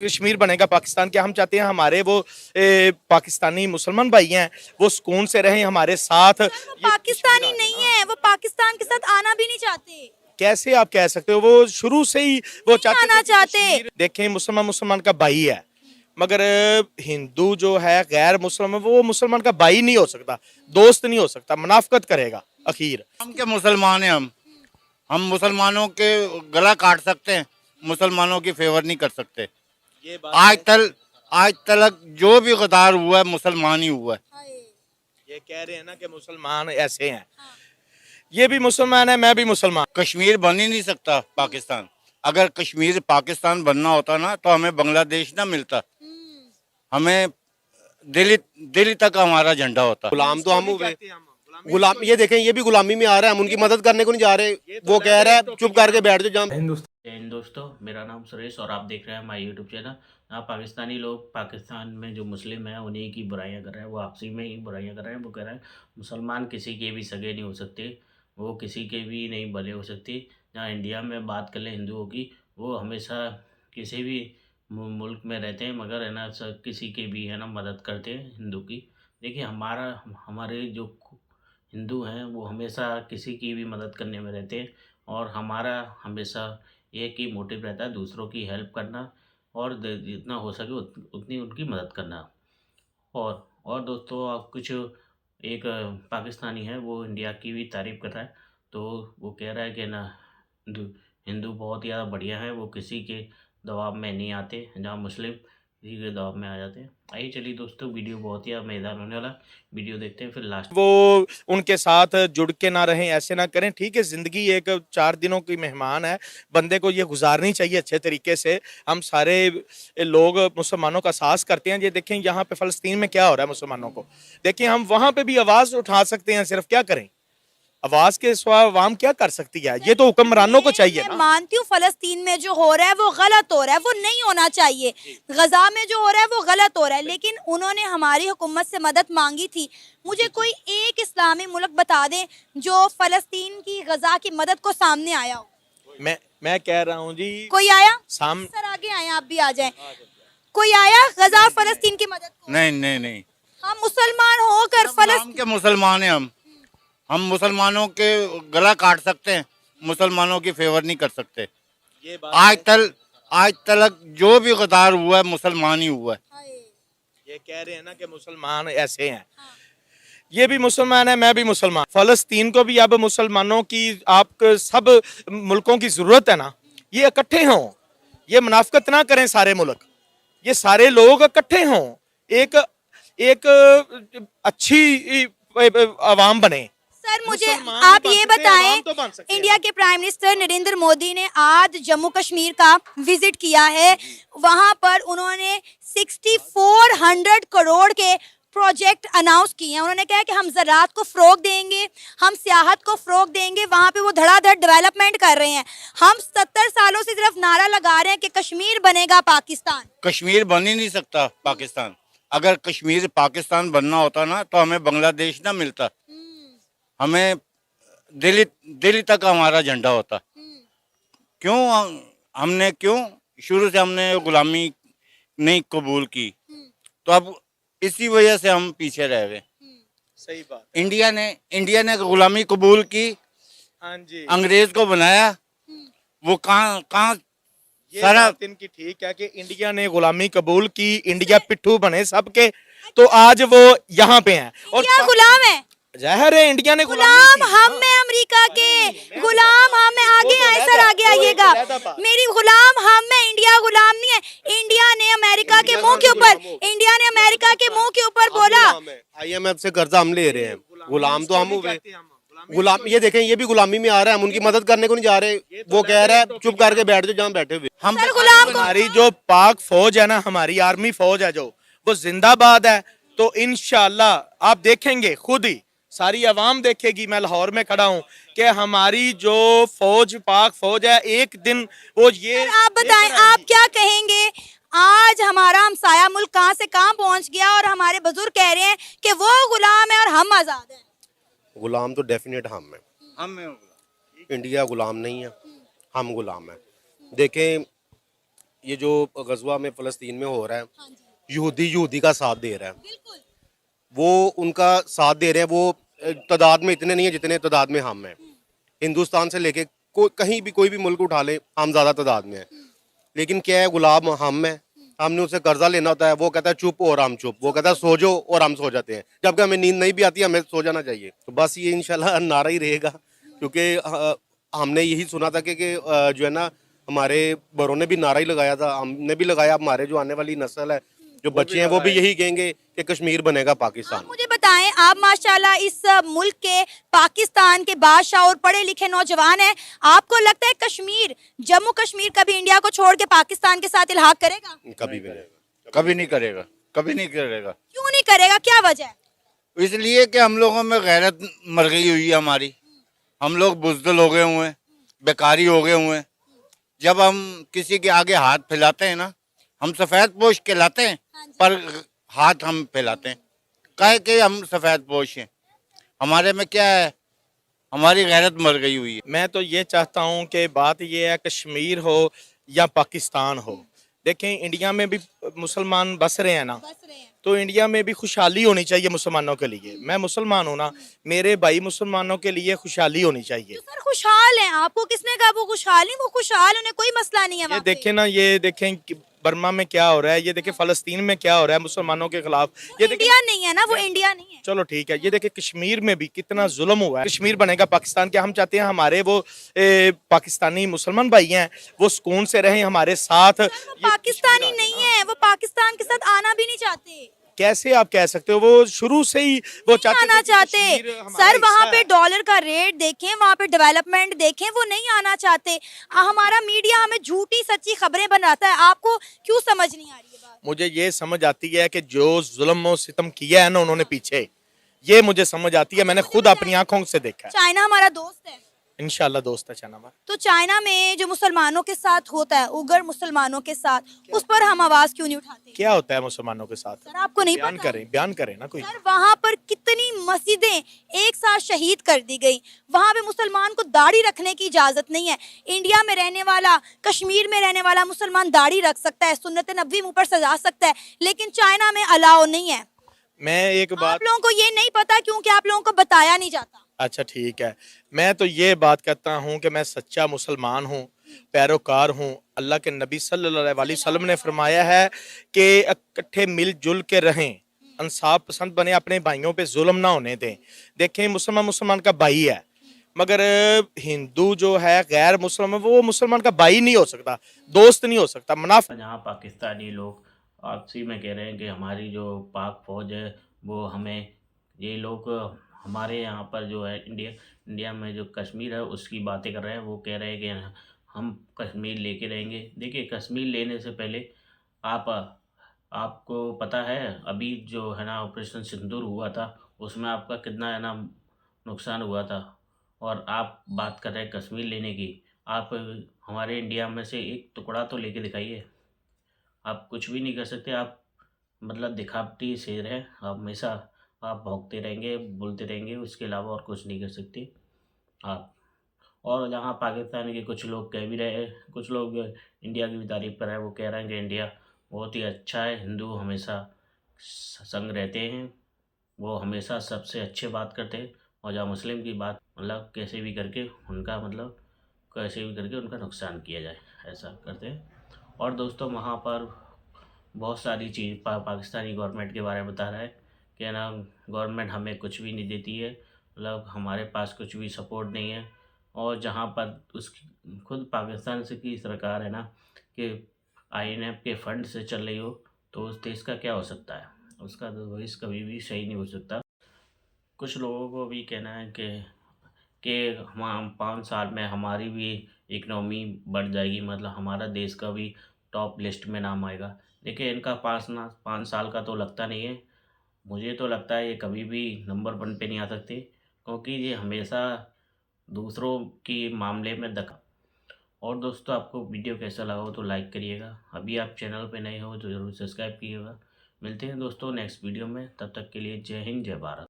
कश्मीर बनेगा पाकिस्तान, क्या हम चाहते हैं हमारे वो पाकिस्तानी मुसलमान भाई हैं वो सुकून से रहें हमारे साथ? वो पाकिस्तानी नहीं है, वो पाकिस्तान के साथ आना भी नहीं चाहते। कैसे आप कह सकते हो? वो शुरू से ही वो चाहते आना थे कि चाहते। देखें मुसलमान मुसलमान का भाई है, मगर हिंदू जो है गैर मुसलमान वो मुसलमान का भाई नहीं हो सकता, दोस्त नहीं हो सकता, मुनाफकत करेगा आखिर। हम क्या मुसलमान हैं? हम मुसलमानों के गला काट सकते हैं, मुसलमानों की फेवर नहीं कर सकते। ये आज तक जो भी गद्दार हुआ है मुसलमान ही हुआ है। ये कह रहे हैं ना कि मुसलमान ऐसे हैं, ये भी मुसलमान है, मैं भी मुसलमान। कश्मीर बन ही नहीं सकता पाकिस्तान। अगर कश्मीर पाकिस्तान बनना होता ना तो हमें बांग्लादेश ना मिलता, हमें दिल्ली तक हमारा झंडा होता। गुलाम तो हम हुए, गुलाम ये देखें ये भी गुलामी में आ रहा है, हम उनकी मदद करने को नहीं जा रहे। वो कह रहा है चुप करके बैठ जाओ। इन दोस्तों, मेरा नाम सुरेश और आप देख रहे हैं हमारे यूट्यूब चैनल। यहाँ पाकिस्तानी लोग पाकिस्तान में जो मुस्लिम हैं उन्हीं की बुराइयां कर रहे हैं, वो आपसी में ही बुराइयां कर रहे हैं। वो कह रहे हैं मुसलमान किसी के भी सगे नहीं हो सकते, वो किसी के भी नहीं भले हो सकते। जहाँ इंडिया में बात कर ले हिंदुओं की, वो हमेशा किसी भी मुल्क में रहते हैं मगर है ना किसी के भी है ना मदद करते हैं हिंदू की। देखिए हमारे जो हिंदू हैं वो हमेशा किसी की भी मदद करने में रहते हैं और हमारा हमेशा एक ही मोटिव रहता है, दूसरों की हेल्प करना और जितना हो सके उतनी उनकी मदद करना। और दोस्तों, आप कुछ एक पाकिस्तानी है वो इंडिया की भी तारीफ़ कर रहा है, तो वो कह रहा है कि ना हिंदू हिंदू बहुत ज़्यादा बढ़िया है, वो किसी के दबाव में नहीं आते, जहाँ मुस्लिम किसी के दबाव में आ जाते हैं। आइए चलिए दोस्तों, वीडियो बहुत ही मज़ेदार होने वाला, वीडियो देखते हैं फिर लास्ट। वो उनके साथ जुड़ के ना रहें, ऐसे ना करें। ठीक है, जिंदगी एक 4 दिनों की मेहमान है, बंदे को ये गुजारनी चाहिए अच्छे तरीके से। हम सारे लोग मुसलमानों का साहस करते हैं। ये देखें यहाँ पे फलस्तीन में क्या हो रहा है मुसलमानों को, देखिए हम वहां पे भी आवाज उठा सकते हैं, सिर्फ क्या करें, आवाज के सिवा अवाम क्या कर सकती है? ये तो हुक्मरानों को चाहिए मैं ना। मानती हूँ फलस्तीन में जो हो रहा है वो गलत हो रहा है, वो नहीं होना चाहिए। गजा में जो हो रहा है वो गलत हो रहा है, लेकिन उन्होंने हमारी हुकूमत से मदद मांगी थी। मुझे कोई एक इस्लामी मुल्क बता दें जो फलस्तीन की गजा की मदद को सामने आया हो। मैं कह रहा हूँ जी, कोई आया? साम सर आगे आए, आप भी आ जाएं। कोई आया गजा और फलस्तीन की मदद को? नहीं। हम मुसलमान होकर हम क्या मुसलमान हैं? हम मुसलमानों के गला काट सकते हैं, मुसलमानों की फेवर नहीं कर सकते। आज तक जो भी गद्दार हुआ है मुसलमान ही हुआ है। ये कह रहे हैं ना कि मुसलमान ऐसे हैं, ये भी मुसलमान है, मैं भी मुसलमान। फलस्तीन को भी अब मुसलमानों की, आप सब मुल्कों की जरूरत है ना, ये इकट्ठे हों, ये मुनाफकत ना करें सारे मुल्क, ये सारे लोग इकट्ठे हों, एक अच्छी आवाम बने। सर मुझे आप ये बताएं, इंडिया के प्राइम मिनिस्टर नरेंद्र मोदी ने आज जम्मू कश्मीर का विजिट किया है। वहां पर उन्होंने 6400 करोड़ के प्रोजेक्ट अनाउंस किए हैं। उन्होंने कहा कि हम ज़राअत को फ़रोग देंगे, हम सियाहत को फ़रोग देंगे। वहाँ पे वो धड़ाधड़ डेवलपमेंट कर रहे हैं। हम 70 सालों से सिर्फ नारा लगा रहे हैं कि कश्मीर बनेगा पाकिस्तान। कश्मीर बन ही नहीं सकता पाकिस्तान। अगर कश्मीर पाकिस्तान बनना होता ना तो हमें बांग्लादेश ना मिलता, हमें दिल्ली तक हमारा झंडा होता। क्यों शुरू से हमने गुलामी नहीं कबूल की, तो अब इसी वजह से हम पीछे रह गए। सही बात। इंडिया ने गुलामी कबूल की, हाँ जी, अंग्रेज को बनाया। वो कहाँ ये सारा बात इनकी ठीक है कि इंडिया ने गुलामी कबूल की, इंडिया पिट्ठू बने सबके, तो आज वो यहाँ पे हैं। और क्या गुलाम है? जाहिर है इंडिया ने गुलाम हम हैं अमेरिका के, गुलाम हम हैं। आगे आए सर, आगे आइएगा। मेरी गुलाम हम हैं, इंडिया गुलाम नहीं है। इंडिया ने अमेरिका के मुंह के ऊपर बोला। IMF से कर्जा हम ले रहे हैं, गुलाम तो हम हुए, गुलाम ये देखें ये भी गुलामी में आ रहा है, हम उनकी मदद करने को नहीं जा रहे। वो कह रहा है चुप करके बैठ जाओ जहाँ बैठे हुए। हम गुलाम को हमारी जो पाक फौज है ना, हमारी आर्मी फौज है जो, वो जिंदाबाद है। तो इंशाल्लाह आप देखेंगे, खुद ही सारी आवाम देखेगी, मैं लाहौर में खड़ा हूँ, कि हमारी जो फौज, पाक फौज है, एक दिन वो ये। आप बताएं, आप क्या कहेंगे? आज हमारा हमसाया मुल्क कहाँ से कहाँ पहुँच गया और हमारे बुजुर्ग कह रहे हैं कि वो गुलाम है और हम आजाद हैं। गुलाम तो डेफिनेट हम है, इंडिया गुलाम नहीं है, हम गुलाम है। देखें ये जो गजवा में फ़लस्तीन में हो रहा है, यहूदी का साथ दे रहा है, बिल्कुल। वो उनका साथ दे रहे हैं। वो तादाद में इतने नहीं है जितने तादाद में हम हैं। हिंदुस्तान से लेके कहीं भी कोई भी मुल्क उठा ले, हम ज़्यादा तादाद में हैं। लेकिन क्या है, गुलाम हम हैं। हमने उससे कर्जा लेना होता है, वो कहता है चुप और हम चुप, वो कहता है सो जाओ और हम सो जाते हैं, जबकि हमें नींद नहीं भी आती, हमें सो जाना चाहिए। तो बस ये इंशाल्लाह नारा ही रहेगा, क्योंकि हमने यही सुना था कि जो है ना, हमारे बड़ों ने भी नारा ही लगाया था, हमने भी लगाया। हमारे जो आने वाली नस्ल है, जो बच्चे हैं, वो भी यही कहेंगे कि कश्मीर बनेगा पाकिस्तान। आप मुझे बताएं, आप माशाल्लाह इस मुल्क के, पाकिस्तान के बादशाह और पढ़े लिखे नौजवान हैं, आपको लगता है कश्मीर, जम्मू कश्मीर कभी इंडिया को छोड़ के पाकिस्तान के साथ इल्हाक करेगा? कभी भी नहीं। कभी नहीं करेगा, कभी नहीं करेगा। क्यों नहीं करेगा, क्या वजह है? इसलिए कि हम लोगों में गैरत मर गई हुई है हमारी। हम लोग बुज़दिल हो गए हुए हैं, बेकारी हो गए हुए हैं। जब हम किसी के आगे हाथ फैलाते हैं ना, हम सफ़ेद पोश कहलाते हैं, पर हाथ हम फैलाते हैं। काहे कि हम सफ़ेद पोश हैं। हमारे में क्या है, हमारी गैरत मर गई हुई है। मैं तो ये चाहता हूँ कि बात ये है, कश्मीर हो या पाकिस्तान हो, देखें इंडिया में भी मुसलमान बस रहे हैं ना, बस रहे हैं। तो इंडिया में भी खुशहाली होनी चाहिए मुसलमानों के लिए। मैं मुसलमान हूँ ना, मेरे भाई मुसलमानों के लिए खुशहाली होनी चाहिए। तो सर खुशहाल हैं, आपको किसने कहा वो खुशहाल नहीं? वो खुशहाल, उन्हें कोई मसला नहीं है ये वहाँ पे। देखें ना, ये देखें कि बर्मा में क्या हो रहा है, ये देखें फ़लस्तीन में क्या हो रहा है मुसलमानों के खिलाफ, ये देखें। इंडिया नहीं है ना, वो इंडिया नहीं है। चलो ठीक है, ये देखें कश्मीर में भी कितना जुल्म हुआ है। कश्मीर बनेगा पाकिस्तान, क्या हम चाहते हैं हमारे वो पाकिस्तानी मुसलमान भाई हैं वो सुकून से रहें हमारे साथ? वो पाकिस्तानी नहीं है, वो पाकिस्तान के साथ आना भी नहीं चाहते। कैसे आप कह सकते हो? वो शुरू से ही वो चाहते आना थे कि चाहते। कश्मीर हमारा सर वहाँ हिस्सा पे है। डॉलर का रेट देखें, वहाँ पे डेवलपमेंट देखें, वो नहीं आना चाहते। हमारा मीडिया हमें झूठी सच्ची खबरें बनाता है, आपको क्यों समझ नहीं आ रही है बात? मुझे ये समझ आती है कि जो जुल्म और सितम किया है ना उन्होंने पीछे, ये मुझे समझ आती है। मैंने खुद अपनी आंखों से देखा है। चाइना हमारा दोस्त है, इंशाल्लाह दोस्त है चाइना। तो चाइना में जो मुसलमानों के साथ होता है, उगर मुसलमानों के साथ, उस पर हम आवाज क्यों नहीं उठाते? क्या होता है मुसलमानों के साथ? सर आपको नहीं बयान पता? करें, बयान करें ना कोई। सर वहाँ पर कितनी मस्जिदें एक साथ शहीद कर दी गई। वहाँ पे मुसलमान को दाढ़ी रखने की इजाजत नहीं है। इंडिया में रहने वाला, कश्मीर में रहने वाला मुसलमान दाढ़ी रख सकता है, सुन्नत नबी मुंह पर सजा सकता है, लेकिन चाइना में अलाउ नहीं है। मैं एक बात, आप लोगों को ये नहीं पता क्योंकि आप लोगों को बताया नहीं जाता। अच्छा ठीक है, मैं तो ये बात कहता हूँ कि मैं सच्चा मुसलमान हूँ, पैरोकार हूँ। अल्लाह के नबी सल्लल्लाहु अलैहि वसल्लम ने फरमाया है कि इकट्ठे मिलजुल के रहें, इंसाफ पसंद बने, अपने भाइयों पे जुल्म ना होने दें। देखें मुसलमान का भाई है, मगर हिंदू जो है गैर मुसलमान, वो मुसलमान का भाई नहीं हो सकता, दोस्त नहीं हो सकता, मुनाफिक। जहाँ पाकिस्तानी लोग आपसी में कह रहे हैं कि हमारी जो पाक फौज है वो हमें, ये लोग हमारे यहाँ पर जो है इंडिया में जो कश्मीर है उसकी बातें कर रहे हैं। वो कह रहे हैं कि हम कश्मीर लेके रहेंगे। देखिए कश्मीर लेने से पहले आपको पता है अभी जो है ना ऑपरेशन सिंदूर हुआ था, उसमें आपका कितना है ना नुकसान हुआ था, और आप बात कर रहे हैं कश्मीर लेने की। आप हमारे इंडिया में से एक टुकड़ा तो लेके दिखाइए। आप कुछ भी नहीं कर सकते। आप मतलब दिखावटी शेर हैं, आप हमेशा आप भौंकते रहेंगे, बोलते रहेंगे, उसके अलावा और कुछ नहीं कर सकते आप। और जहाँ पाकिस्तान के कुछ लोग कह भी रहे हैं, कुछ लोग इंडिया की भी तारीफ कर रहे हैं, वो कह रहे हैं कि इंडिया बहुत ही अच्छा है, हिंदू हमेशा संग रहते हैं, वो हमेशा सबसे अच्छे बात करते हैं, और जहाँ मुस्लिम की बात मतलब कैसे भी करके उनका नुकसान किया जाए, ऐसा करते हैं। और दोस्तों वहाँ पर बहुत सारी चीज़ पाकिस्तानी गवर्नमेंट के बारे में बता रहा है कि ना गवर्नमेंट हमें कुछ भी नहीं देती है, मतलब हमारे पास कुछ भी सपोर्ट नहीं है। और जहाँ पर उसकी खुद पाकिस्तान से की सरकार है ना कि IMF के फंड से चल रही हो, तो उस देश का क्या हो सकता है? उसका तो भविष्य कभी भी सही नहीं हो सकता। कुछ लोगों को भी कहना है कि हम 5 साल में हमारी भी इकनॉमी बढ़ जाएगी, मतलब हमारा देश का भी टॉप लिस्ट में नाम आएगा। देखिए इनका 5 साल का तो लगता नहीं है, मुझे तो लगता है ये कभी भी नंबर 1 पे नहीं आ सकते, क्योंकि ये हमेशा दूसरों के मामले में दखल। और दोस्तों आपको वीडियो कैसा लगा हो तो लाइक करिएगा, अभी आप चैनल पे नए हो तो ज़रूर सब्सक्राइब कीजिएगा। मिलते हैं दोस्तों नेक्स्ट वीडियो में, तब तक के लिए जय हिंद जय भारत।